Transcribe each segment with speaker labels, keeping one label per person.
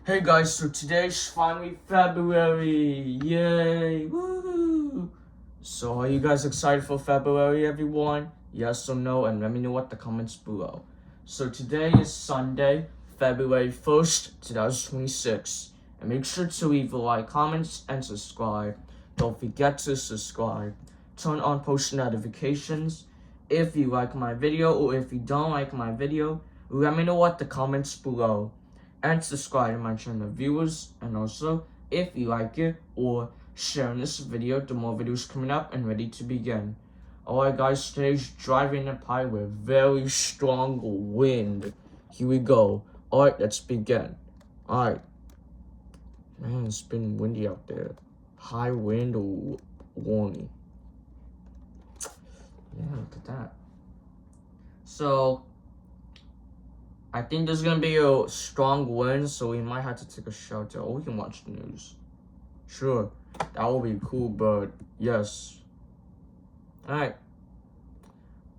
Speaker 1: Hey guys, so today's finally February, yay, woo! So are you guys excited for February, everyone? Yes or no, and let me know what the comments below. So today is Sunday, February 1st, 2026. And make sure to leave a like, comments, and subscribe. Don't forget to subscribe. Turn on post notifications. If you like my video or if you don't like my video, let me know what the comments below. And subscribe to my channel, viewers, and also if you like it or sharing this video, the more videos coming up and ready to begin. Alright guys, today's driving a pilot with very strong wind. Here we go. Alright, let's begin. Alright. Man, it's been windy out there. High wind warning. Yeah, look at that. So I think there's gonna be a strong wind, so we might have to take a shelter. Or we can watch the news. Sure, that will be cool, but yes. Alright.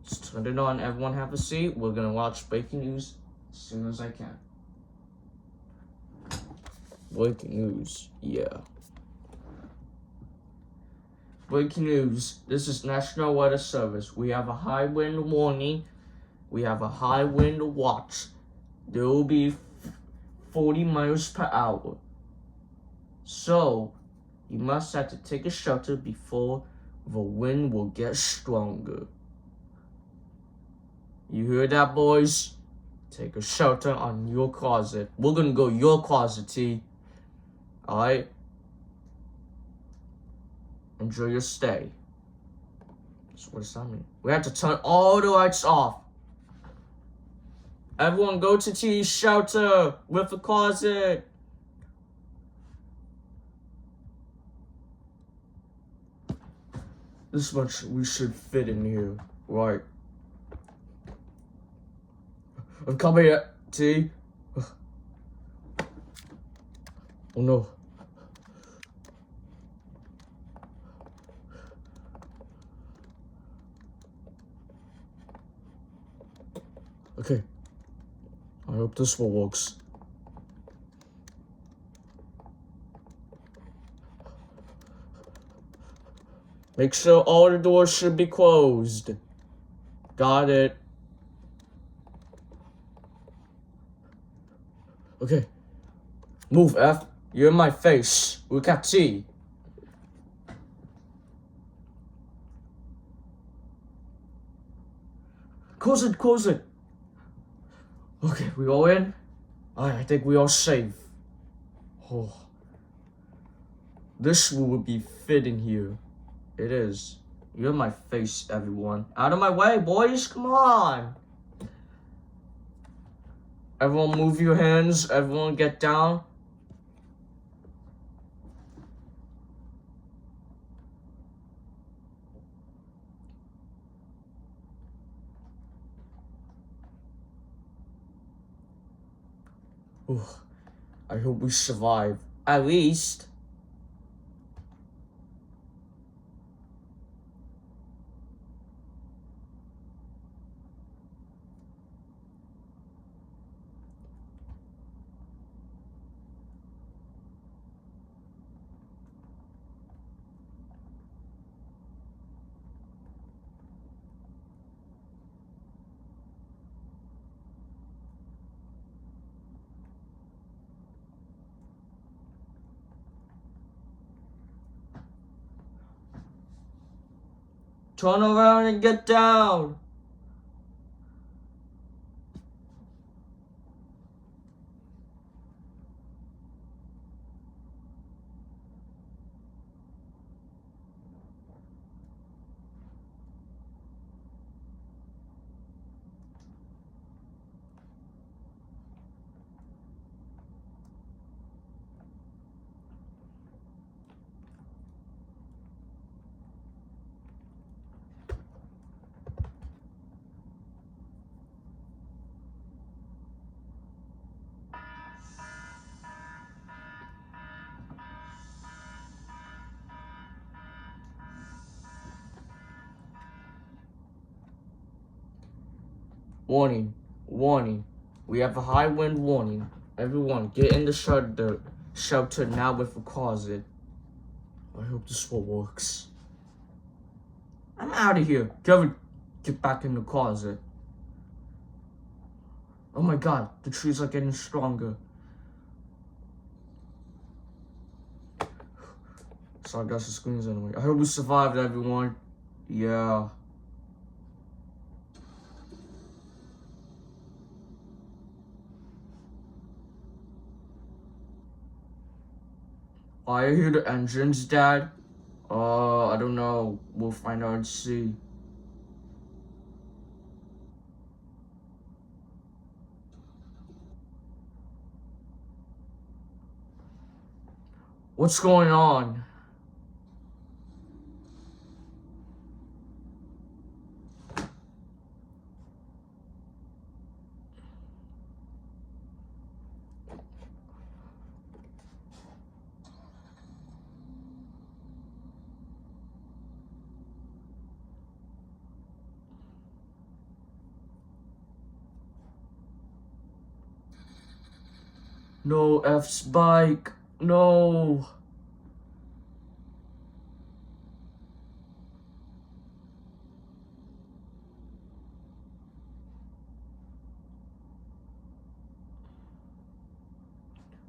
Speaker 1: Let's turn it on. Everyone have a seat. We're gonna watch breaking news as soon as I can. Breaking news, yeah. Breaking news. This is National Weather Service. We have a high wind warning. We have a high wind watch. There will be 40 miles per hour. So, you must have to take a shelter before the wind will get stronger. You hear that, boys? Take a shelter on your closet. We're gonna go your closet, T. Alright? Enjoy your stay. So what does that mean? We have to turn all the lights off. Everyone go to T's shelter with a closet. This much we should fit in here, right? I'm coming at T. Oh no. Okay. I hope this one works. Make sure all the doors should be closed. Got it. Okay. Move, F. You're in my face. Look at T. Close it, close it. Okay, we all in? I think we all safe. Oh. This will be fitting here. It is. You're in my face, everyone. Out of my way, boys. Come on. Everyone move your hands. Everyone get down. Ooh, I hope we survive. At least. Turn around and get down. Warning, warning. We have a high wind warning. Everyone, get in the shelter now with a closet. I hope this one works. I'm out of here. Kevin, get back in the closet. Oh my god, the trees are getting stronger. So I guess the screen's anyway. I hope we survived, everyone. Yeah. I hear the engines, Dad. I don't know. We'll find out and see. What's going on? No, F's bike. No.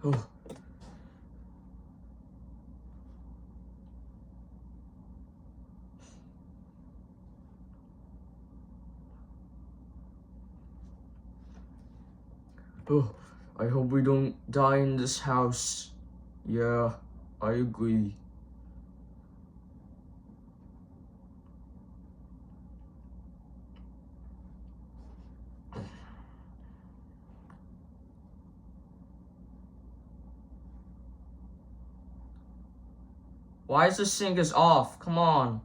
Speaker 1: Oh. Oh, I hope we don't die in this house. Yeah, I agree. Why is the sink is off? Come on.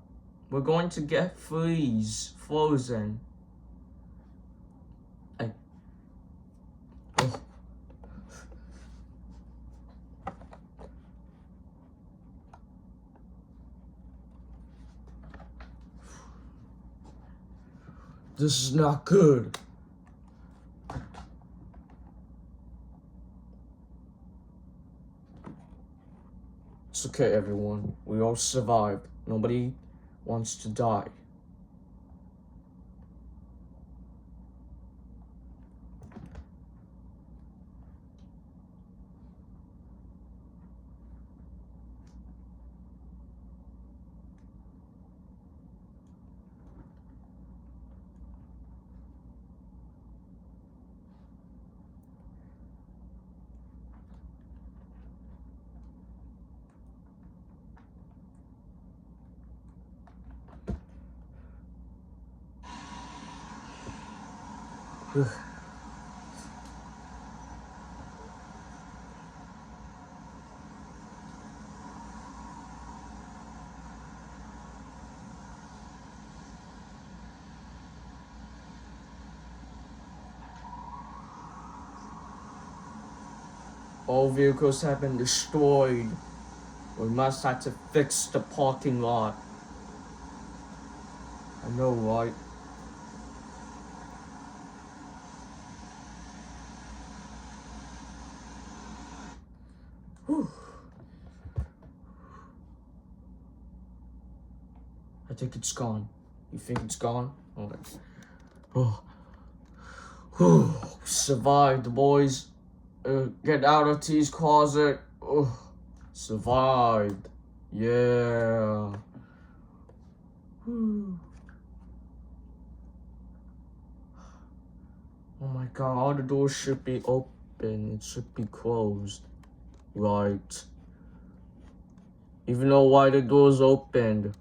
Speaker 1: We're going to get frozen. Oh. This is not good. It's okay, everyone. We all survived. Nobody wants to die. All vehicles have been destroyed. We must have to fix the parking lot. I know, right? Whew. I think it's gone. You think it's gone? Okay. Oh. Whew. Survived, boys. Get out of T's closet. Survived. Yeah. Whew. Oh my god, all the doors should be open. It should be closed. Right. Even though why the doors opened.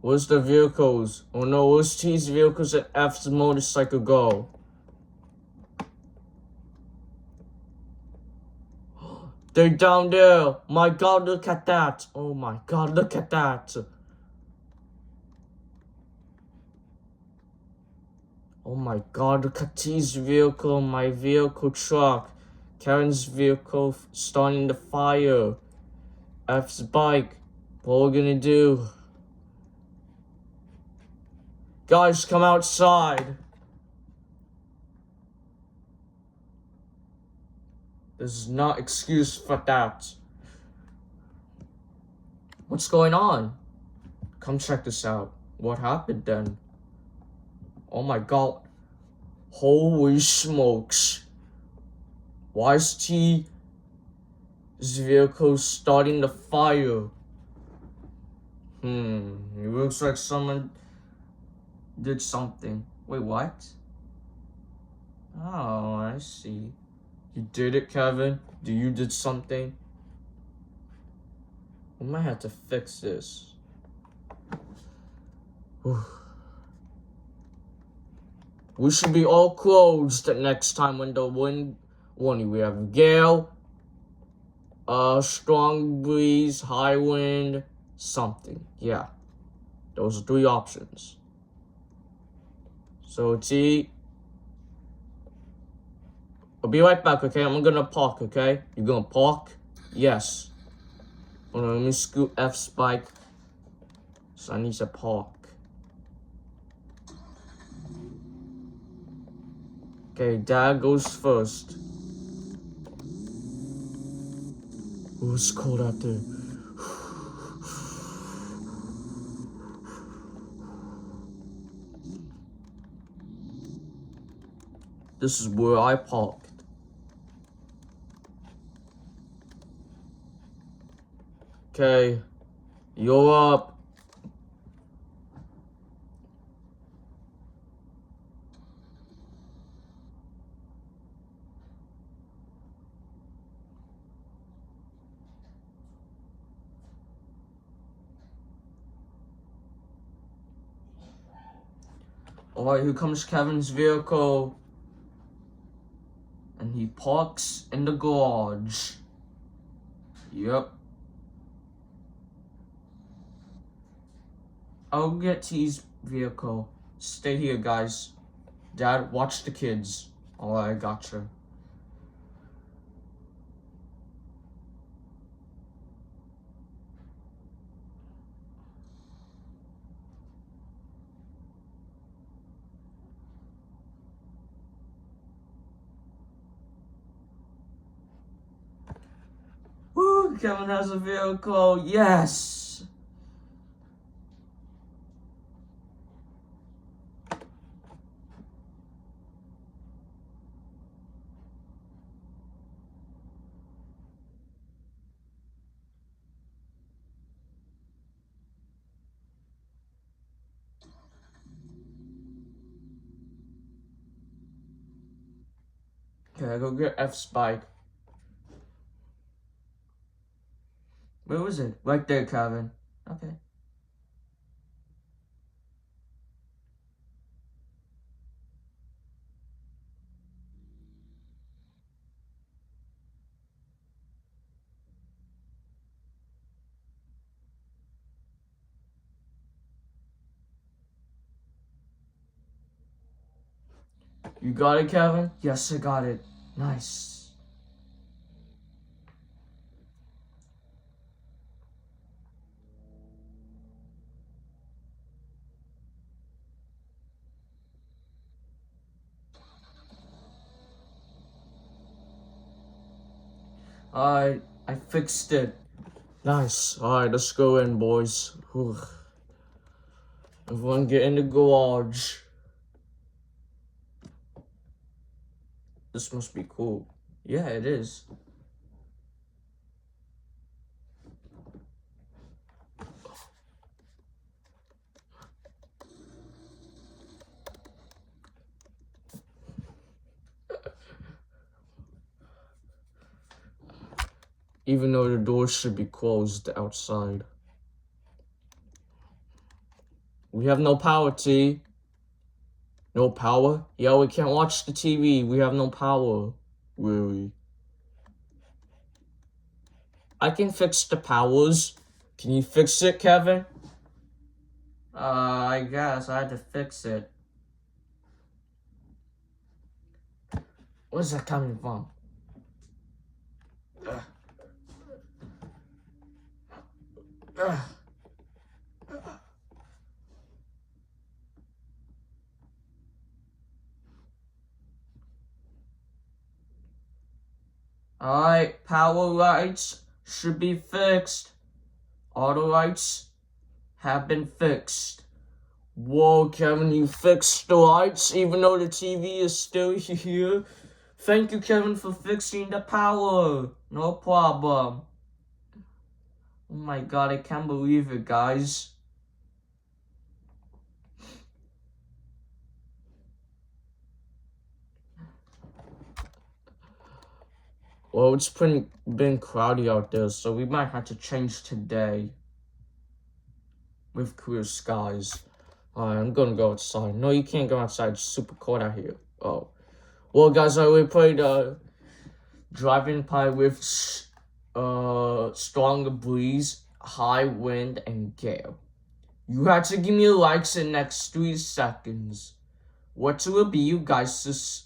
Speaker 1: Where's the vehicles? Oh no, where's T's vehicles and F's motorcycle go? They're down there. My god, look at that. Oh my god, look at that. Oh my god, look at T's vehicle, my vehicle truck. Karen's vehicle starting the fire. F's bike. What are we gonna do? Guys, come outside. There's not excuse for that. What's going on? Come check this out. What happened then? Oh my god. Holy smokes. Why is T's vehicle starting the fire? It looks like someone did something. Wait, what? Oh, I see. You did it, Kevin? You did something? We might have to fix this. We should be all closed next time when the wind warning. We have gale, strong breeze, high wind, something. Yeah, those are 3 options. So T, I'll be right back, okay? I'm gonna park, okay? You gonna park? Yes. Hold on, let me scoot F spike. So I need to park. Okay, Dad goes first. Oh, it's cold out there. This is where I parked. Okay, you're up. Alright, here comes Kevin's vehicle. And he parks in the garage. Yep. I'll get T's vehicle. Stay here, guys. Dad, watch the kids. Alright, I gotcha. Woo, Kevin has a vehicle. Yes. Okay, I go get F spike. Where was it? Right there, Kevin. Okay. You got it, Kevin? Yes, I got it. Nice. Alright, I fixed it. Nice. Alright, let's go in, boys. Whew. Everyone get in the garage. This must be cool. Yeah, it is. Even though the doors should be closed outside. We have no power, T. No power? Yeah, we can't watch the TV. We have no power. Really? I can fix the powers. Can you fix it, Kevin? I guess I had to fix it. Where's that coming from? Alright, power lights should be fixed. All the lights have been fixed. Whoa, Kevin, you fixed the lights even though the TV is still here? Thank you, Kevin, for fixing the power. No problem. Oh my god, I can't believe it, guys. Well, it's been cloudy out there, so we might have to change today. With clear skies. Alright, I'm gonna go outside. No, you can't go outside. It's super cold out here. Oh. Well, guys, I already played driving pie with strong breeze, high wind, and gale. You have to give me likes in the next 3 seconds. What will be you guys'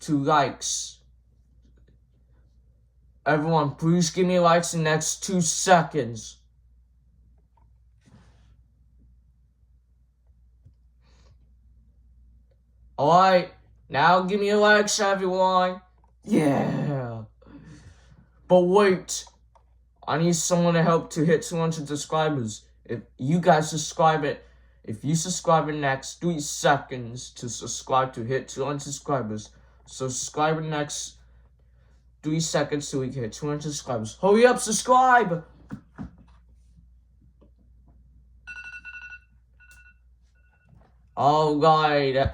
Speaker 1: 2 likes? Everyone, please give me likes in the next 2 seconds. Alright, now give me likes, everyone. Yeah. But wait, I need someone to help to hit 200 subscribers. If you subscribe in the next 3 seconds to subscribe to hit 200 subscribers. So subscribe in the next 3 seconds so we can hit 200 subscribers. Hurry up, subscribe! Alright.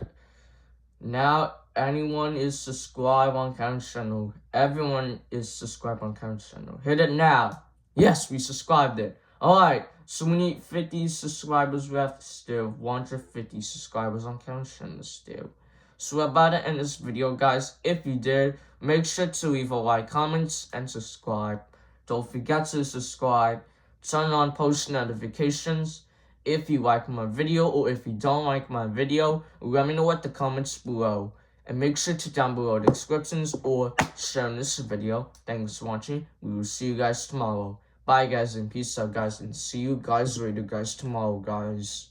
Speaker 1: Now anyone is subscribed on Kevin's channel. Everyone is subscribed on Kevin's channel. Hit it now. Yes, we subscribed it. Alright, so we need 50 subscribers left still. 150 subscribers on Kevin's channel still. So we're about to end this video, guys. If you did, make sure to leave a like, comments, and subscribe. Don't forget to subscribe. Turn on post notifications. If you like my video or if you don't like my video, let me know in the comments below. And make sure to down below the descriptions or share this video. Thanks for watching. We will see you guys tomorrow. Bye guys and peace out guys, and see you guys later guys tomorrow guys.